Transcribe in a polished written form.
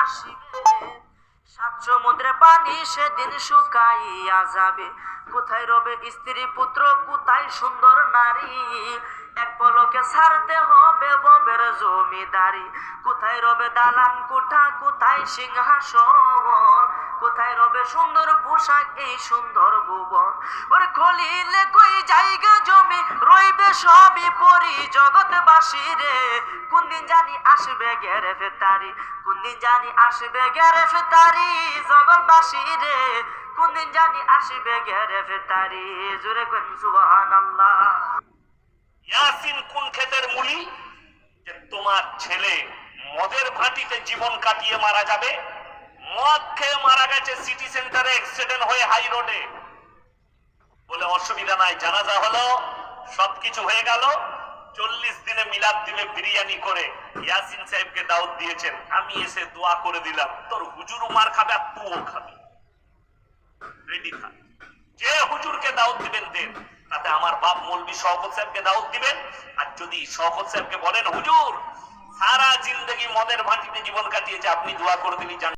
আসিবে, সাত সমুদ্রে পানি সেদিন শুকাইয়া যাবে। কোথায় রবে স্ত্রী পুত্র, কোথায় সুন্দর নারী, এক পলকে ছাড়তে হবে ববের জমিদারি। কোথায় রবে দালান কোঠা, কোথায় সিংহাসন, কোথায় রবে সুন্দর পোশাক, এই সুন্দর ভুবন। ওরে খলিলে কই জায়গা জমি, রইবে সবই পরি জগৎবাসী রে। কোন দিন জানি আসবে গ্রেফতারি, কোন দিন জানি আসবে গ্রেফতারি জগৎবাসী রে। কোন দিন জানি আসবে গ্রেফতারি, জোরে কোন সুবহানাল্লাহ। ইয়াসিন কোন ক্ষেতের মুলি যে তোমার ছেলে মদের ভাটিতে জীবন কাটিয়ে মারা যাবে? মদ খেয়ে মারা গেছে সিটি সেন্টারে অ্যাক্সিডেন্ট হয়ে হাই রোডে। বলে অসুবিধা নাই, জানাজা হলো, সবকিছু হয়ে গেল, 40 দিনে মিলাদ দিবে বিরিয়ানি করে। ইয়াসিন সাহেবকে দাওয়াত দিয়েছেন, আমি এসে দোয়া করে দিলাম, তোর হুজুরও মার খাবে আর তুইও খাবি, রেডি থাক। যে হুজুরকে দাওয়াত দিবেন দেন, তাতে আমার বাপ মৌলভী শওকত সাহেবকে দাওয়াত দিবেন। আর যদি শওকত সাহেবকে বলেন হুজুর সারা জিন্দগি মদের ভাটিতে জীবন কাটিয়েছে, আপনি দোয়া করে দিলি